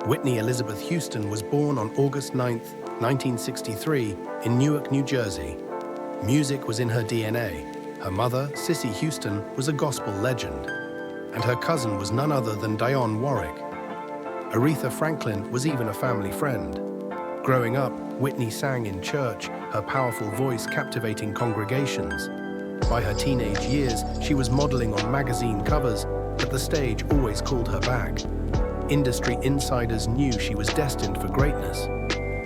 Whitney Elizabeth Houston was born on August 9, 1963, in Newark, New Jersey. Music was in her DNA. Her mother, Cissy Houston, was a gospel legend, and her cousin was none other than Dionne Warwick. Aretha Franklin was even a family friend. Growing up, Whitney sang in church, her powerful voice captivating congregations. By her teenage years, she was modeling on magazine covers, but the stage always called her back. Industry insiders knew she was destined for greatness.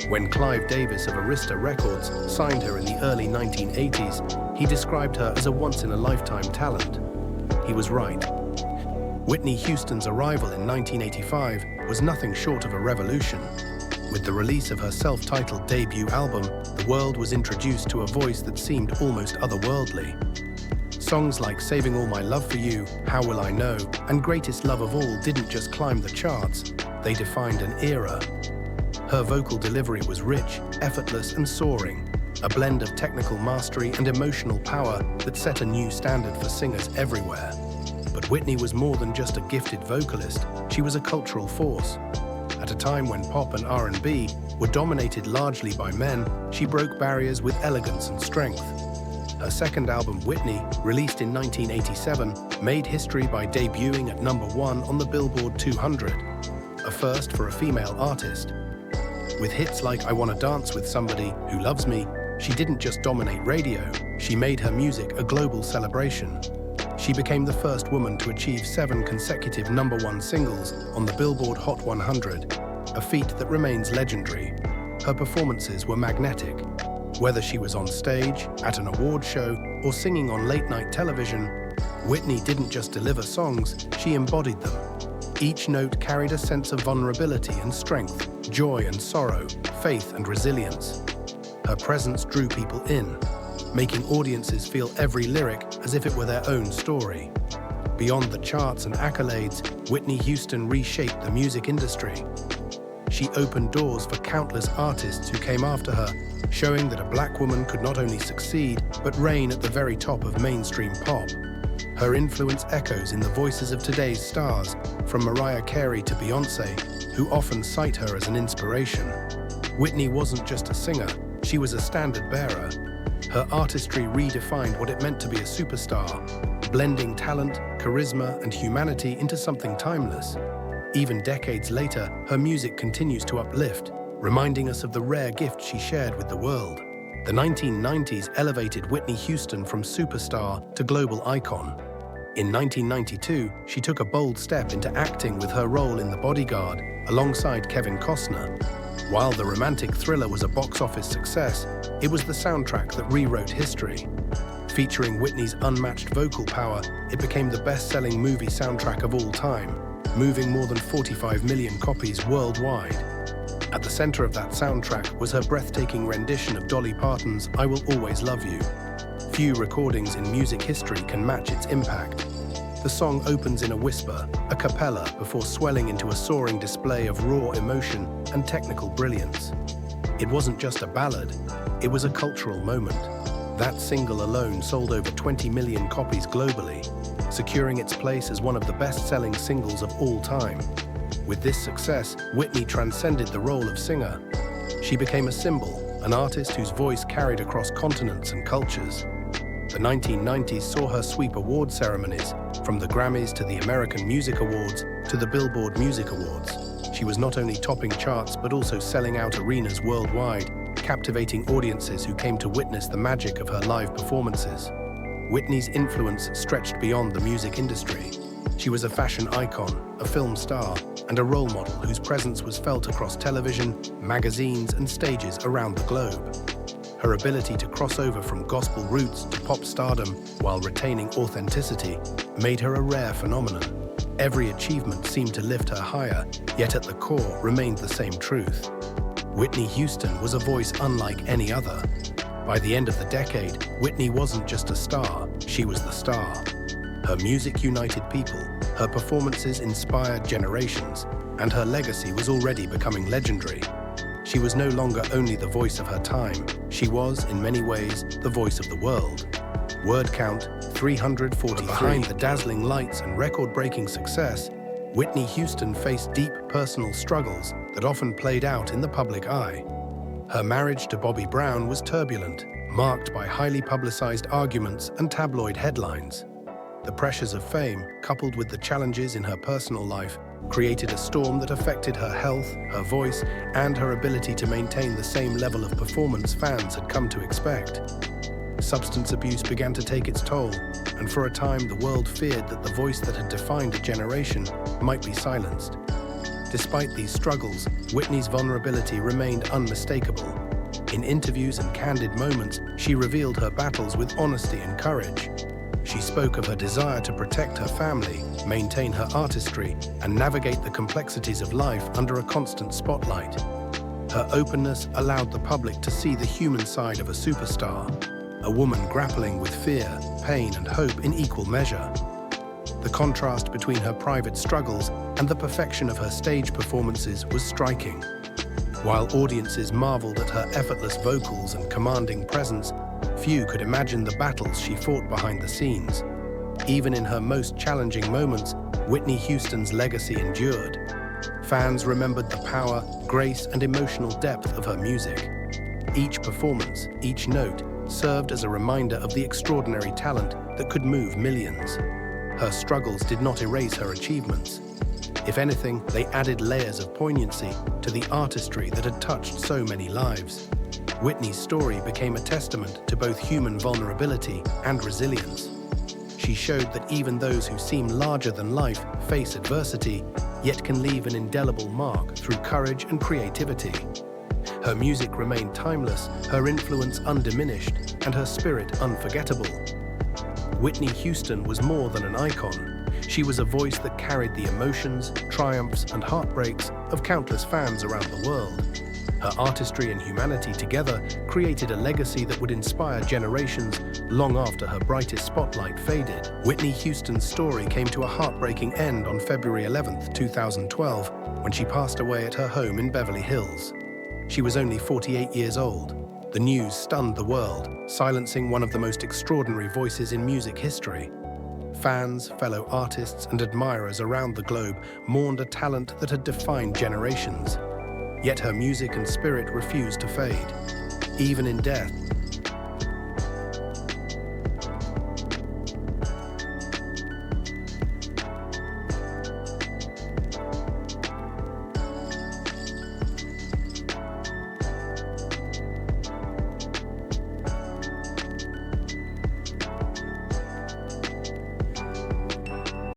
When Clive Davis of Arista Records signed her in the early 1980s, he described her as a once-in-a-lifetime talent. He was right. Whitney Houston's arrival in 1985 was nothing short of a revolution. With the release of her self-titled debut album, the world was introduced to a voice that seemed almost otherworldly. Songs like Saving All My Love for You, How Will I Know, and Greatest Love of All didn't just climb the charts, they defined an era. Her vocal delivery was rich, effortless, and soaring, a blend of technical mastery and emotional power that set a new standard for singers everywhere. But Whitney was more than just a gifted vocalist, she was a cultural force. At a time when pop and R&B were dominated largely by men, she broke barriers with elegance and strength. Her second album, Whitney, released in 1987, made history by debuting at #1 on the Billboard 200, a first for a female artist. With hits like I Wanna Dance with Somebody Who Loves Me, she didn't just dominate radio, she made her music a global celebration. She became the first woman to achieve 7 consecutive #1 singles on the Billboard Hot 100, a feat that remains legendary. Her performances were magnetic. Whether she was on stage, at an award show, or singing on late-night television, Whitney didn't just deliver songs, she embodied them. Each note carried a sense of vulnerability and strength, joy and sorrow, faith and resilience. Her presence drew people in, making audiences feel every lyric as if it were their own story. Beyond the charts and accolades, Whitney Houston reshaped the music industry. She opened doors for countless artists who came after her, showing that a black woman could not only succeed, but reign at the very top of mainstream pop. Her influence echoes in the voices of today's stars, from Mariah Carey to Beyoncé, who often cite her as an inspiration. Whitney wasn't just a singer, she was a standard-bearer. Her artistry redefined what it meant to be a superstar, blending talent, charisma, and humanity into something timeless. Even decades later, her music continues to uplift, reminding us of the rare gift she shared with the world. The 1990s elevated Whitney Houston from superstar to global icon. In 1992, she took a bold step into acting with her role in The Bodyguard, alongside Kevin Costner. While the romantic thriller was a box office success, it was the soundtrack that rewrote history. Featuring Whitney's unmatched vocal power, it became the best-selling movie soundtrack of all time, moving more than 45 million copies worldwide. At the center of that soundtrack was her breathtaking rendition of Dolly Parton's I Will Always Love You. Few recordings in music history can match its impact. The song opens in a whisper, a cappella, before swelling into a soaring display of raw emotion and technical brilliance. It wasn't just a ballad, it was a cultural moment. That single alone sold over 20 million copies globally, securing its place as one of the best-selling singles of all time. With this success, Whitney transcended the role of singer. She became a symbol, an artist whose voice carried across continents and cultures. The 1990s saw her sweep award ceremonies, from the Grammys to the American Music Awards to the Billboard Music Awards. She was not only topping charts but also selling out arenas worldwide, captivating audiences who came to witness the magic of her live performances. Whitney's influence stretched beyond the music industry. She was a fashion icon, a film star, and a role model whose presence was felt across television, magazines, and stages around the globe. Her ability to cross over from gospel roots to pop stardom while retaining authenticity made her a rare phenomenon. Every achievement seemed to lift her higher, yet at the core remained the same truth. Whitney Houston was a voice unlike any other. By the end of the decade, Whitney wasn't just a star, she was the star. Her music united people, her performances inspired generations, and her legacy was already becoming legendary. She was no longer only the voice of her time, she was, in many ways, the voice of the world. Word count, 343. Behind the dazzling lights and record-breaking success, Whitney Houston faced deep personal struggles that often played out in the public eye. Her marriage to Bobby Brown was turbulent, marked by highly publicized arguments and tabloid headlines. The pressures of fame, coupled with the challenges in her personal life, created a storm that affected her health, her voice, and her ability to maintain the same level of performance fans had come to expect. Substance abuse began to take its toll, and for a time the world feared that the voice that had defined a generation might be silenced. Despite these struggles, Whitney's vulnerability remained unmistakable. In interviews and candid moments, she revealed her battles with honesty and courage. She spoke of her desire to protect her family, maintain her artistry, and navigate the complexities of life under a constant spotlight. Her openness allowed the public to see the human side of a superstar, a woman grappling with fear, pain, and hope in equal measure. The contrast between her private struggles and the perfection of her stage performances was striking. While audiences marveled at her effortless vocals and commanding presence, few could imagine the battles she fought behind the scenes. Even in her most challenging moments, Whitney Houston's legacy endured. Fans remembered the power, grace, and emotional depth of her music. Each performance, each note, served as a reminder of the extraordinary talent that could move millions. Her struggles did not erase her achievements. If anything, they added layers of poignancy to the artistry that had touched so many lives. Whitney's story became a testament to both human vulnerability and resilience. She showed that even those who seem larger than life face adversity, yet can leave an indelible mark through courage and creativity. Her music remained timeless, her influence undiminished, and her spirit unforgettable. Whitney Houston was more than an icon. She was a voice that carried the emotions, triumphs, and heartbreaks of countless fans around the world. Her artistry and humanity together created a legacy that would inspire generations long after her brightest spotlight faded. Whitney Houston's story came to a heartbreaking end on February 11, 2012, when she passed away at her home in Beverly Hills. She was only 48 years old. The news stunned the world, silencing one of the most extraordinary voices in music history. Fans, fellow artists, and admirers around the globe mourned a talent that had defined generations. Yet her music and spirit refused to fade. Even in death,